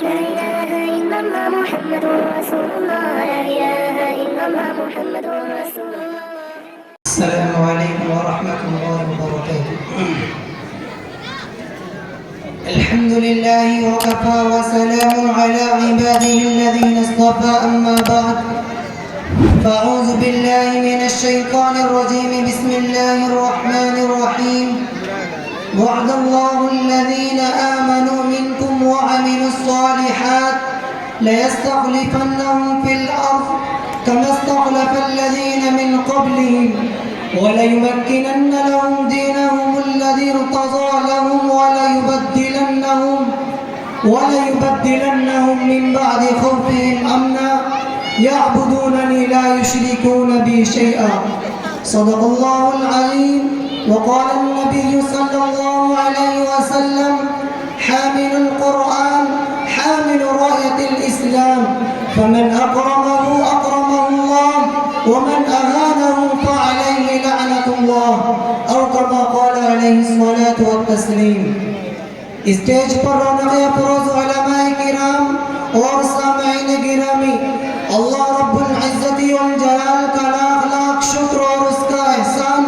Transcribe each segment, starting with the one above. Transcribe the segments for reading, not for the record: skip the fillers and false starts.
لا إله إلا الله محمد رسول الله لا إله إلا الله محمد رسول الله. السلام عليكم ورحمة الله وبركاته. الحمد لله وكفى وسلام على عباده الذين اصطفى أما بعد فأعوذ بالله من الشيطان الرجيم بسم الله الرحمن الرحيم وعد الله الذين آمنوا منكم وعملوا الصالحات ليستخلفنهم في الأرض كما استخلف الذين من قبلهم وليمكنن لهم دينهم الذي ارتضى لهم وليبدلنهم من بعد خوفهم أمنا يعبدونني لا يشركون بي شيئا. صدق الله العظيم. وقال النبي صلى الله عليه وسلم حامل القرآن حامل راية الإسلام فمن أكرمه أكرمه الله ومن أهانه فعليه لعنة الله أو كما قال عليه الصلاة والتسليم. اسٹیج پر رونق افروز علماء کرام اور سامعین گرامی، اللہ رب العزت والجلال کا لاکھ لاکھ شکر اور اس کا احسان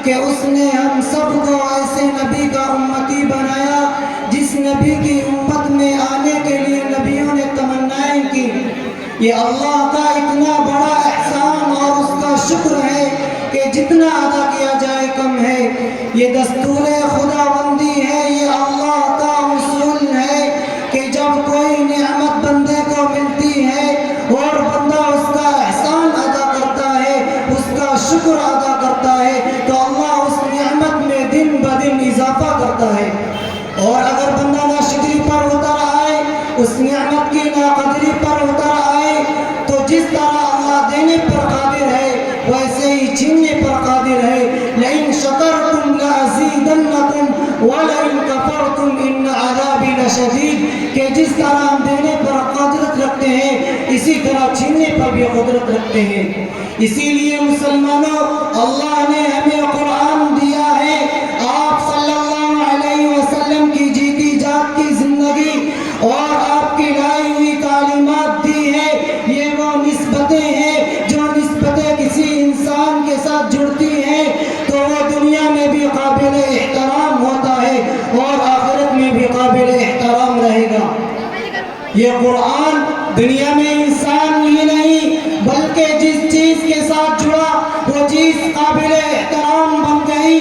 کہ اس نے ہم سب کو ایسے نبی کا امتی بنایا جس نبی کی امت میں آنے کے لیے نبیوں نے تمنائیں کی. یہ اللہ کا اتنا بڑا احسان اور اس کا شکر ہے کہ جتنا ادا کیا جائے کم ہے. یہ دستور خداوندی ہے، یہ اللہ کا اصول ہے کہ جب کوئی نعمت بندے کو ملتی ہے اور بندہ اس کا احسان ادا کرتا ہے، اس کا شکر ادا کرتا ہے، تو اللہ اس نعمت میں دن بدن اضافہ کرتا ہے. اور اگر بندہ ناشکری پر اتر آئے، اس نعمت کی ناقدری پر اتر آئے، تو جس طرح اللہ دینے پر قادر ہے ویسے ہی چھیننے پر قادر ہے. لئن شکرتم لأزیدنکم ولئن کفرتم ان عذابی لشدید، کہ جس طرح ہم دینے پر قدرت رکھتے ہیں اسی طرح چھیننے پر بھی قدرت رکھتے ہیں. اسی لیے مسلمانوں، اللہ نے ہمیں قرآن دیا ہے، آپ صلی اللہ علیہ وسلم کی جیتی جاگتی زندگی اور آپ کی لائی ہوئی تعلیمات دی ہے. یہ وہ نسبتیں ہیں جو نسبتیں کسی انسان کے ساتھ جڑتی ہیں تو وہ دنیا میں بھی قابل احترام ہوتا ہے اور آخرت میں بھی قابل احترام رہے گا. یہ قرآن دنیا میں انسان ہی نہیں بلکہ جس چیز کے ساتھ جڑا وہ چیز قابل احترام بن گئی.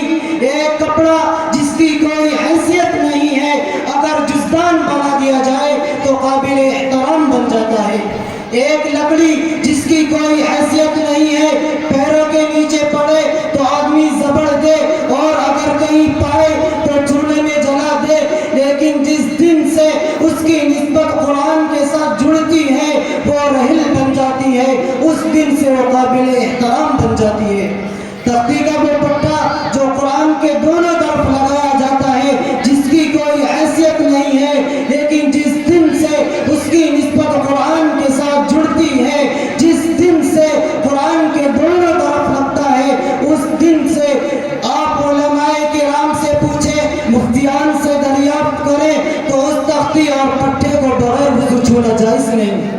ایک کپڑا جس کی کوئی حیثیت نہیں ہے اگر جزدان بنا دیا جائے تو قابل احترام بن جاتا ہے. ایک لکڑی جس کی کوئی حیثیت نہیں ہے پیروں کے نیچے پڑے تو آدمی زبر دے اور اگر کہیں پائے تو چولہے میں جلا دے، لیکن جس دن سے اس کی نسبت قرآن کے ساتھ جڑتی ہے وہ رحل بن جاتی ہے، اس دن سے وہ قابل احترام بن جاتی ہے. تختی کا وہ پٹھا جو قرآن کے دونوں طرف لگایا جاتا ہے جس کی کوئی حیثیت نہیں ہے، لیکن جس دن سے اس کی نسبت قرآن کے ساتھ جڑتی ہے، جس دن سے قرآن کے دونوں طرف لگتا ہے، اس دن سے آپ علماء کرام سے پوچھیں، مفتیان سے دریافت کریں تو اس تختی اور پٹھے کو بغیر وضو چھونا جائز نہیں.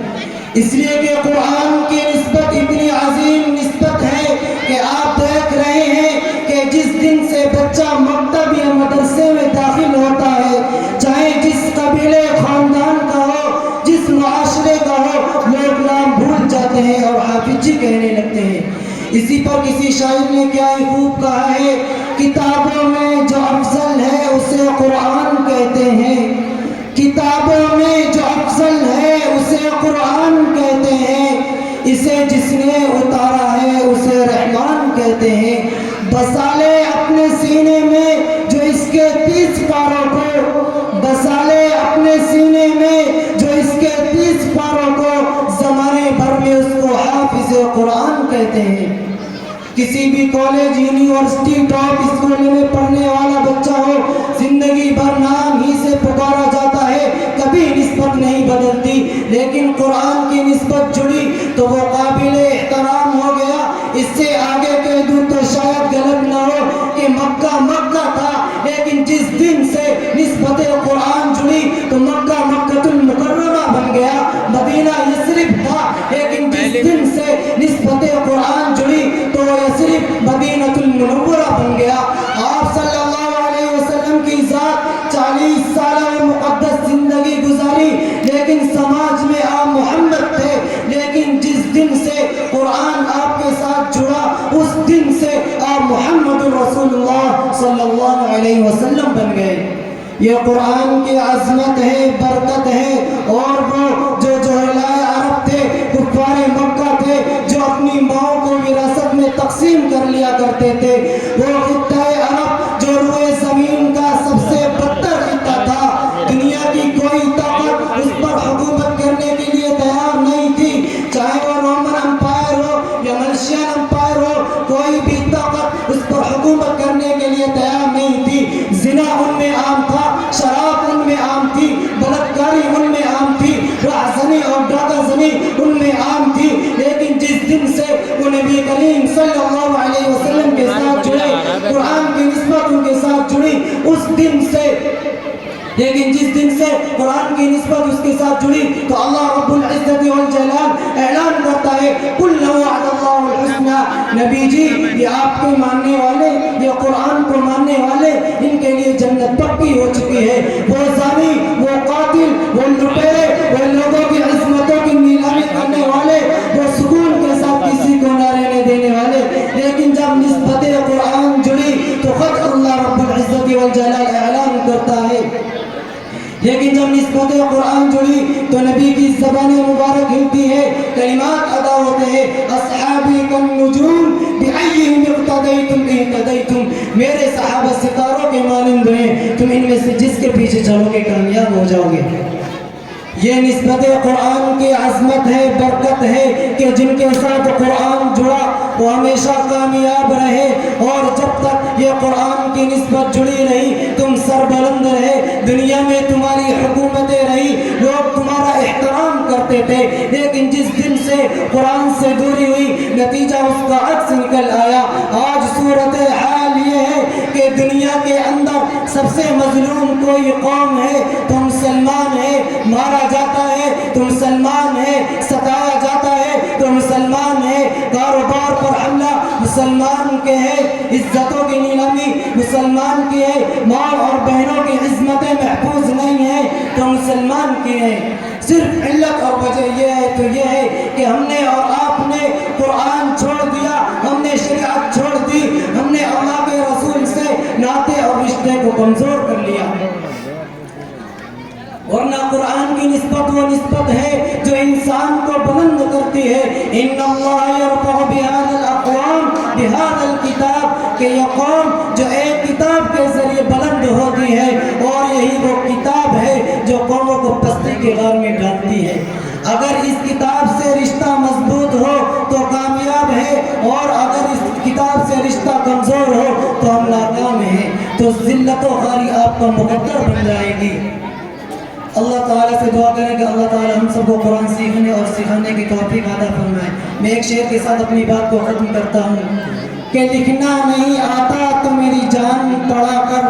اس لیے کہ قرآن کی نسبت اتنی عظیم نسبت ہے کہ آپ دیکھ رہے ہیں کہ جس دن سے بچہ مکتب یا مدرسے میں داخل ہوتا ہے، چاہے جس قبیلے خاندان کا ہو، جس معاشرے کا ہو، لوگ نام بھول جاتے ہیں اور حافظ جی کہنے لگتے ہیں. اسی پر کسی شاعر نے کیا ہی خوب کہا ہے، کتابوں میں جو افضل ہے اسے قرآن کہتے ہیں، کتابوں میں جو افضل ہے اسے قرآن کہتے ہیں، اسے جس نے اتارا ہے اسے رحمان کہتے ہیں. بسالے اپنے سینے میں جو اس کے 30 پاروں کو، بسالے اپنے سینے میں جو اس کے 30 پاروں کو، زمانے بھر میں اس کو حافظ قرآن کہتے ہیں. کسی بھی کالج یونیورسٹی ٹاپ اسکول میں پڑھنے والا بچہ ہو، زندگی بھر نام ہی سے پکارا جاتا ہے، کبھی نسبت نہیں بدلتی، لیکن قرآن کی نسبت جڑی تو وہ قابل احترام ہو گیا. اس سے آگے کہہ دوں تو شاید غلط نہ ہو کہ مکہ مکہ تھا، لیکن جس دن سے نسبت قرآن جڑی تو مکہ مکۃ المکرمہ لیکن سماج میں آپ محمد تھے، لیکن جس دن سے قرآن آپ کے ساتھ جڑا اس دن سے آپ محمد رسول اللہ صلی اللہ علیہ وسلم بن گئے۔ یہ قرآن کی عظمت ہے، برکت ہے، اور وہ جو جہلاء عرب تھے، کفار مکہ تھے، جو اپنی ماؤں کو وراثت میں تقسیم کر لیا کرتے تھے، وہ خطہ عرب جو روئے زمین کا سب سے بدتر خطہ تھا، دنیا کی کوئی طاقت اس پر حکومت کرنے کے لیے تیار نہیں تھی، چاہے وہ رومن امپائر ہو یا ملشین امپائر ہو، کوئی بھی طاقت اس پر حکومت کرنے کے لیے تیار نہیں تھی۔ زنا ان میں عام تھا، شراب ان میں عام تھی، بلاتکاری ان میں عام تھی، راہزنی اور ڈاکہ زنی ان میں عام تھی، لیکن جس دن سے وہ نبی کریم صلی اللہ علیہ وسلم کے ساتھ جڑے، قرآن کی نسبت ان کے ساتھ جڑی، اس دن سے قرآن کی نسبت اس کے ساتھ جڑی تو اللہ رب العزت والجلال اعلان کرتا ہے قُلْ لَوْ وَعَدَ اللَّهُ الْحُسْنَى، نبی جی یہ آپ کے ماننے والے، یہ قرآن کو ماننے والے، ان کے لیے جنت پکی ہو چکی ہے۔ وہ زانی، وہ قاتل، وہ لٹیرے، وہ لوگوں کی عظمتوں کی نیلامی کرنے والے، وہ سکون کے ساتھ کسی کو نہ رہنے دینے والے، لیکن جب نسبت قرآن جڑی تو خود اللہ رب العزت والجلال اعلان کرتا ہے، لیکن جب نسبت قرآن جڑی تو نبی کی زبان مبارک ہلتی ہے، کلمات ادا ہوتے ہیں، اصحابی کالنجوم بأیہم اقتدیتم اہتدیتم، میرے صحابہ ستاروں کے مانند ہیں، تم ان میں سے جس کے پیچھے چلو گے کامیاب ہو جاؤ گے۔ یہ نسبت قرآن کی عظمت ہے، برکت ہے کہ جن کے ساتھ قرآن جڑا وہ ہمیشہ کامیاب رہے، اور جب تک یہ قرآن کی نسبت جڑی رہی تم سربلند رہے، دنیا میں تمہاری حکومتیں رہی، لوگ تمہارا احترام کرتے تھے، لیکن جس دن سے قرآن سے دوری ہوئی نتیجہ اس کا عکس نکل آیا۔ آج صورتحال یہ ہے کہ دنیا کے اندر سب سے مظلوم کوئی قوم ہے تو مسلمان ہے، مارا جاتا ہے تو مسلمان ہے، ستایا جاتا ہے تو مسلمان ہے، کاروبار پر حملہ مسلمان کے ہے، عزتوں کی نیلامی مسلمان کی ہے، ماں اور بہنوں کی عظمتیں محفوظ نہیں ہیں تو مسلمان کی ہے۔ صرف علت اور وجہ یہ ہے تو یہ ہے کہ ہم نے اور آپ نے قرآن چھوڑ دیا، ہم نے شریعت چھوڑ دی، ہم نے اللہ کے رسول سے ناطے اور رشتے کو کمزور کر لیا، ورنہ قرآن کی نسبت وہ نسبت ہے جو انسان کو بلند کرتی ہے۔ ان اللہ یرفع بہذا الاقوام بہذا الکتاب، کہ یہ قوم جو ایک کتاب کے ذریعے بلند ہوتی ہے، اور یہی وہ کتاب ہے جو قوموں کو پستی کے غار میں ڈالتی ہے۔ اگر اس کتاب سے رشتہ مضبوط ہو تو کامیاب ہے، اور اگر اس کتاب سے رشتہ کمزور ہو تو ہم ناکام ہیں، تو ذلت و خواری آپ کا مقدر بن جائے گی۔ اللہ تعالیٰ سے دعا کریں کہ اللہ تعالیٰ ہم سب کو قرآن سیکھنے اور سکھانے کی توفیق عطا فرمائے۔ میں ایک شعر کے ساتھ اپنی بات کو ختم کرتا ہوں کہ لکھنا نہیں آتا تو میری جان پڑا کر،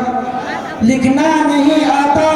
لکھنا نہیں آتا